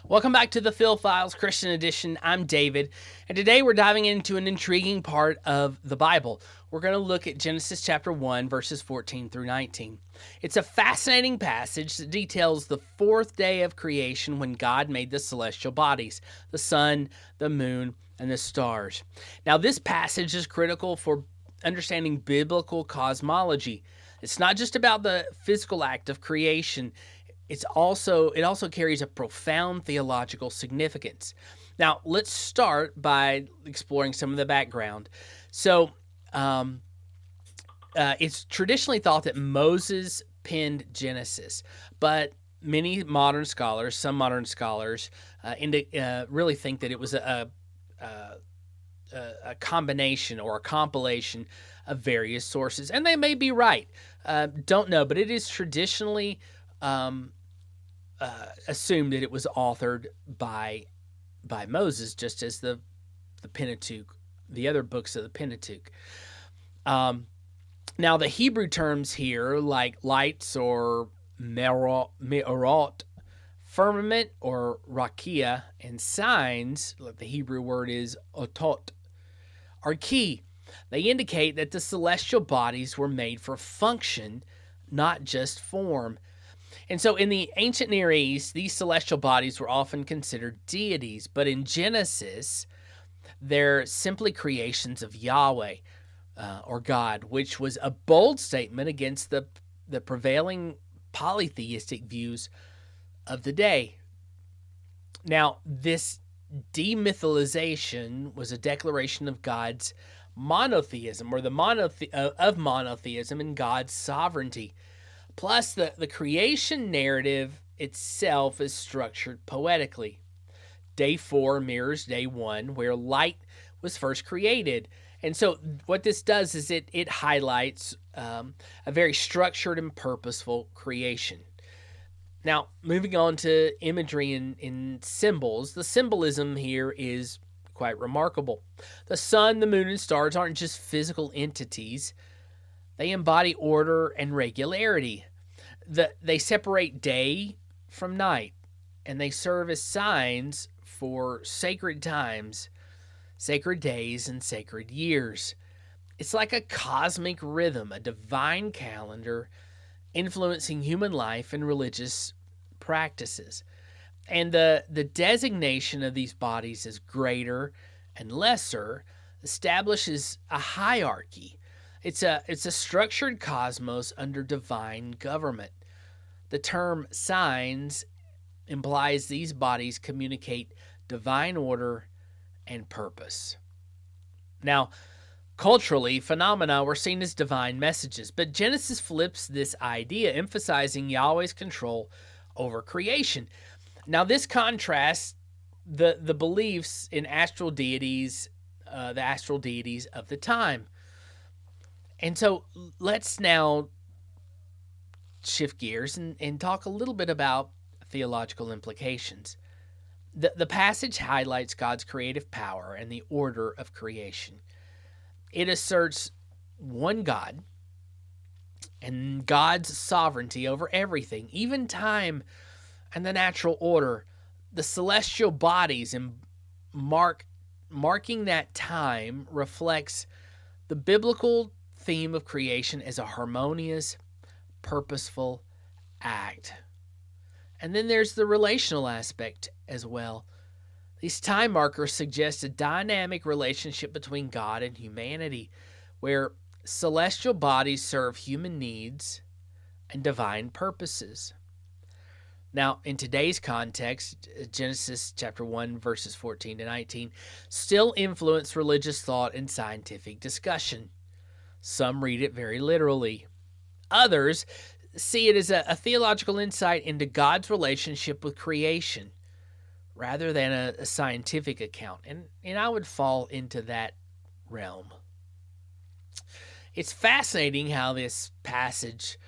Welcome back to the Phil Files Christian Edition. I'm David, and today we're diving into an intriguing part of the Bible. We're going to look at Genesis chapter 1, verses 14 through 19. It's a fascinating passage that details the fourth day of creation when God made the celestial bodies, the sun, the moon, and the stars. Now, this passage is critical for understanding biblical cosmology. It's not just about the physical act of creation. It also carries a profound theological significance. Now, let's start by exploring some of the background. So, it's traditionally thought that Moses penned Genesis, but some modern scholars, really think that it was a combination or a compilation of various sources, and they may be right. Don't know, but it is traditionally assumed that it was authored by Moses, just as the Pentateuch, the other books of the Pentateuch. Now, the Hebrew terms here, like lights or me'orot, firmament or rakia, and signs, like the Hebrew word is otot, are key. They indicate that the celestial bodies were made for function, not just form. And so in the ancient Near East, these celestial bodies were often considered deities, but in Genesis, they're simply creations of Yahweh, or God, which was a bold statement against the prevailing polytheistic views of the day. Now, this demytholization was a declaration of God's monotheism, or of monotheism and God's sovereignty. Plus, the creation narrative itself is structured poetically. Day 4 mirrors day 1, where light was first created. And so what this does is it highlights a very structured and purposeful creation. Now, moving on to imagery and symbols, the symbolism here is quite remarkable. The sun, the moon, and stars aren't just physical entities. They embody order and regularity. They separate day from night, and they serve as signs for sacred times, sacred days, and sacred years. It's like a cosmic rhythm, a divine calendar influencing human life and religious practices. And the designation of these bodies as greater and lesser establishes a hierarchy. It's a structured cosmos under divine government. The term signs implies these bodies communicate divine order and purpose. Now, culturally, phenomena were seen as divine messages, but Genesis flips this idea, emphasizing Yahweh's control over creation. Now, this contrasts the beliefs in astral deities, the astral deities of the time. And so let's now shift gears and talk a little bit about theological implications. The passage highlights God's creative power and the order of creation. It asserts one God and God's sovereignty over everything, even time and the natural order. The celestial bodies and marking that time reflects the biblical theme of creation as a harmonious, purposeful act. And then there's the relational aspect as well. These time markers suggest a dynamic relationship between God and humanity, where celestial bodies serve human needs and divine purposes. Now, in today's context, Genesis chapter 1, verses 14 to 19, still influence religious thought and scientific discussion. Some read it very literally. Others see it as a theological insight into God's relationship with creation, rather than a scientific account. And I would fall into that realm. It's fascinating how this passage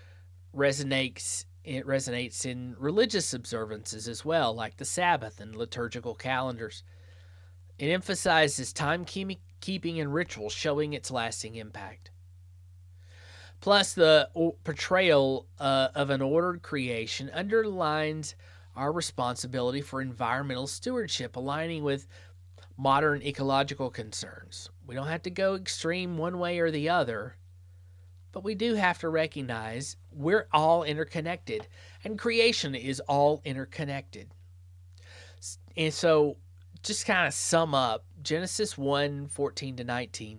resonates in religious observances as well, like the Sabbath and liturgical calendars. It emphasizes time-keeping and ritual, showing its lasting impact. Plus, the portrayal of an ordered creation underlines our responsibility for environmental stewardship, aligning with modern ecological concerns. We don't have to go extreme one way or the other, but we do have to recognize we're all interconnected, and creation is all interconnected. And so, just kind of sum up, Genesis 1:14-19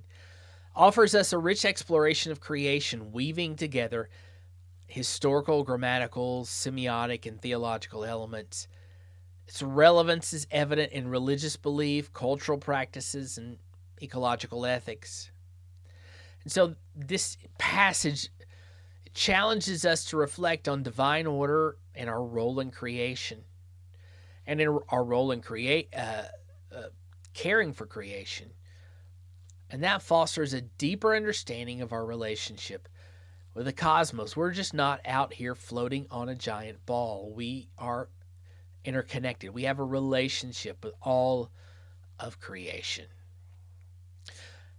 offers us a rich exploration of creation, weaving together historical, grammatical, semiotic, and theological elements. Its relevance is evident in religious belief, cultural practices, and ecological ethics. And so this passage challenges us to reflect on divine order and our role in creation, and in our role in caring for creation. And that fosters a deeper understanding of our relationship with the cosmos. We're just not out here floating on a giant ball. We are interconnected. We have a relationship with all of creation.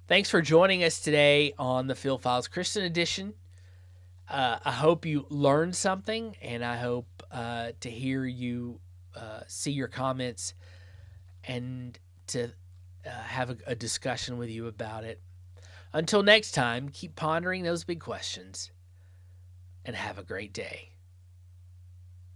Thanks for joining us today on the Field Files Christian Edition. I hope you learned something, and I hope to hear you see your comments and to have a discussion with you about it. Until next time, keep pondering those big questions, and have a great day.